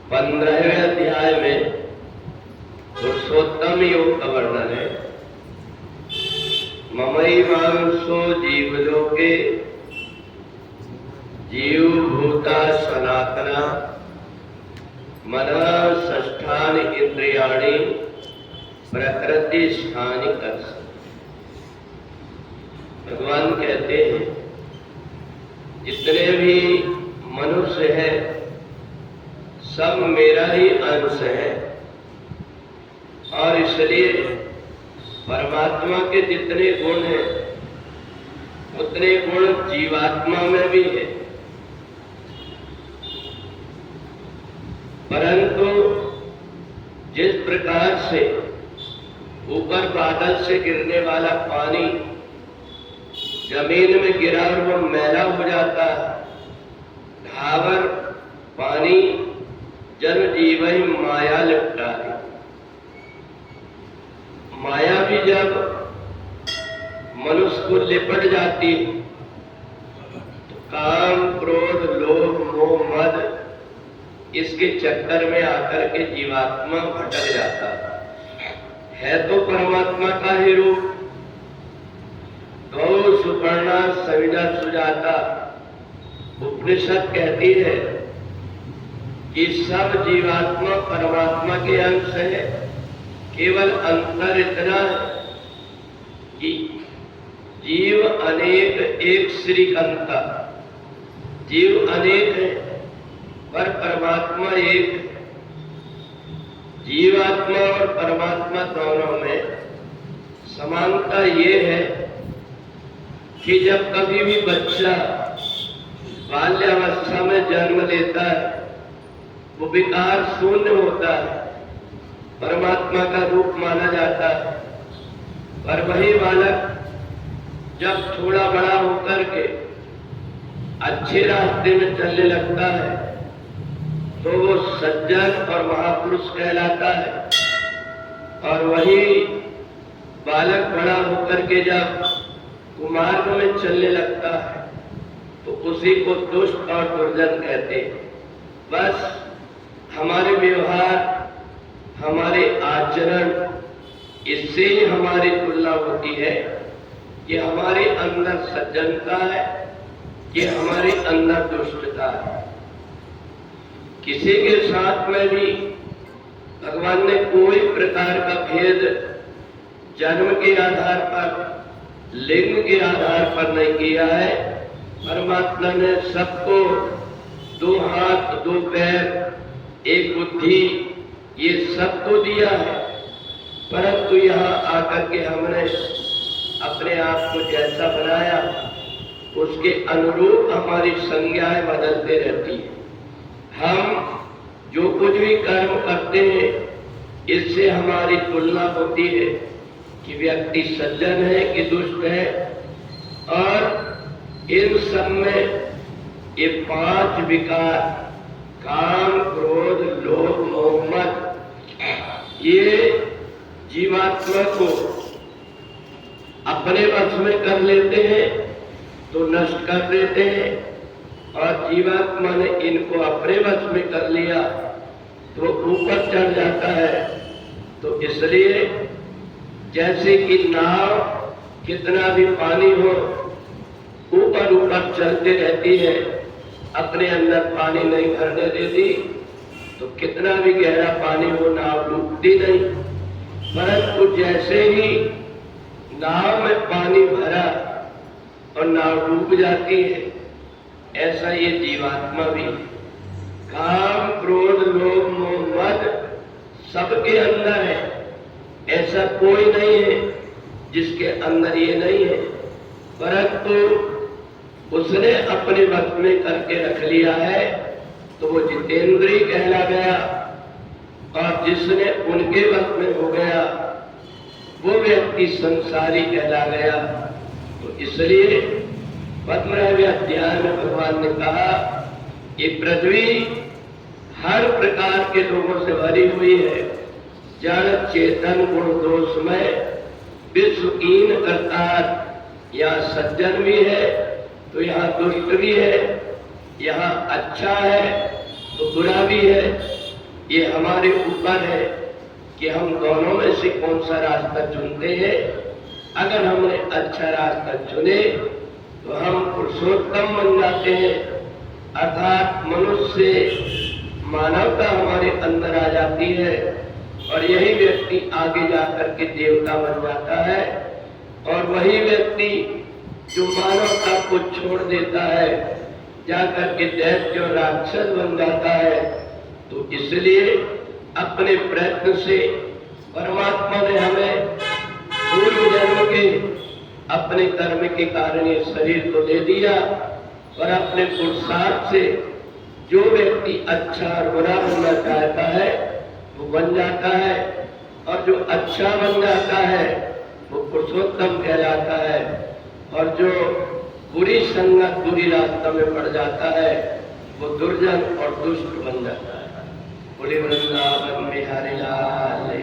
15वें अध्याय में पुरुषोत्तम योग का वर्णन है। ममैवांशो जीवलोके जीवभूता सनातना मनः षष्ठानि इंद्रियाणि प्रकृति स्थानि कर्ष। भगवान कहते हैं जितने भी मनुष्य है सब मेरा ही अंश है, और इसलिए परमात्मा के जितने गुण हैं उतने गुण जीवात्मा में भी है। परंतु जिस प्रकार से ऊपर बादल से गिरने वाला पानी जमीन में गिरा और वो मैला हो जाता है, ढावर पानी जन जीव ही माया लिपटा है। माया भी जब मनुष्य को लिपट जाती है तो काम क्रोध लोभ मोह मद इसके चक्कर में आकर के जीवात्मा भटक जाता है। तो परमात्मा का ही रूप। गौ सुपर्णा सविता सुजाता उपनिषद कहती है कि सब जीवात्मा परमात्मा के अंश है। केवल अंतर इतना है कि जीव अनेक एक श्रीकंता, जीव अनेक है पर परमात्मा एक है। जीवात्मा और परमात्मा दोनों में समानता ये है कि जब कभी भी बच्चा बाल्यावस्था में जन्म लेता है वो विकार शून्य होता है, परमात्मा का रूप माना जाता है। पर वही बालक जब थोड़ा बड़ा होकर के अच्छे रास्ते में चलने लगता है तो वो सज्जन और महापुरुष कहलाता है। और वही बालक बड़ा होकर के जब कुमार्ग में चलने लगता है तो उसी को दुष्ट और दुर्जन कहते हैं। बस हमारे व्यवहार, हमारे आचरण, इससे ही हमारी तुलना होती है कि हमारे अंदर सज्जनता है कि हमारे अंदर दुष्टता है। किसी के साथ में भी भगवान ने कोई प्रकार का भेद जन्म के आधार पर, लिंग के आधार पर नहीं किया है। परमात्मा ने सबको दो हाथ, दो पैर, एक बुद्धि, ये सबको दिया है। परंतु यहाँ आकर के हमने अपने आप को जैसा बनाया उसके अनुरूप हमारी संज्ञाएं बदलते रहती है। हम जो कुछ भी कर्म करते हैं इससे हमारी तुलना होती है कि व्यक्ति सज्जन है कि दुष्ट है। और इन सब में ये 5 विकार, काम क्रोध लोभ मोह मद, ये जीवात्मा को अपने वश में कर लेते हैं तो नष्ट कर देते हैं, और जीवात्मा ने इनको अपने वश में कर लिया तो ऊपर चढ़ जाता है। तो इसलिए जैसे कि नाव कितना भी पानी हो ऊपर ऊपर चलते रहती है, अपने अंदर पानी नहीं भरने देती, तो कितना भी गहरा पानी हो नाव डूबती नहीं। परंतु जैसे ही नाव में पानी भरा और नाव डूब जाती है, ऐसा ये जीवात्मा भी काम क्रोध लोभ मोह मद सबके अंदर है। ऐसा कोई नहीं है जिसके अंदर ये नहीं है, परंतु उसने अपने वश में करके रख लिया है तो वो जितेंद्रिय कहला गया। और जिसने उनके वश में हो गया वो व्यक्ति संसारी कहला गया। तो इसलिए 15वें अध्याय में भगवान ने कहा ये पृथ्वी हर प्रकार के लोगों से भरी हुई है, जड़ चेतन गुण दोषमय विश्वकीन करतार। यहाँ सज्जन भी है तो यहाँ दुष्ट भी है, यहाँ अच्छा है तो बुरा भी है, ये हमारे ऊपर है कि हम दोनों में से कौन सा रास्ता चुनते हैं। अगर हमने अच्छा रास्ता चुने तो हम पुरुषोत्तम बन जाते हैं, अर्थात मनुष्य मानवता हमारे अंदर आ जाती है और यही व्यक्ति आगे जाकर के देवता बन जाता है। और वही व्यक्ति जो मानवता को छोड़ देता है जाकर के दैत्य और राक्षस बन जाता है। तो इसलिए अपने प्रयत्न से परमात्मा ने हमें पूर्व जन्म के अपने कर्म के कारण ये शरीर को दे दिया और अपने पुरुषार्थ से जो व्यक्ति अच्छा और बुरा बनना चाहता है वो बन जाता है, और जो अच्छा बन जाता है वो पुरुषोत्तम कहलाता है, और जो बुरी संगत बुरी रास्ता में पड़ जाता है वो दुर्जन और दुष्ट बन जाता है। बोलिए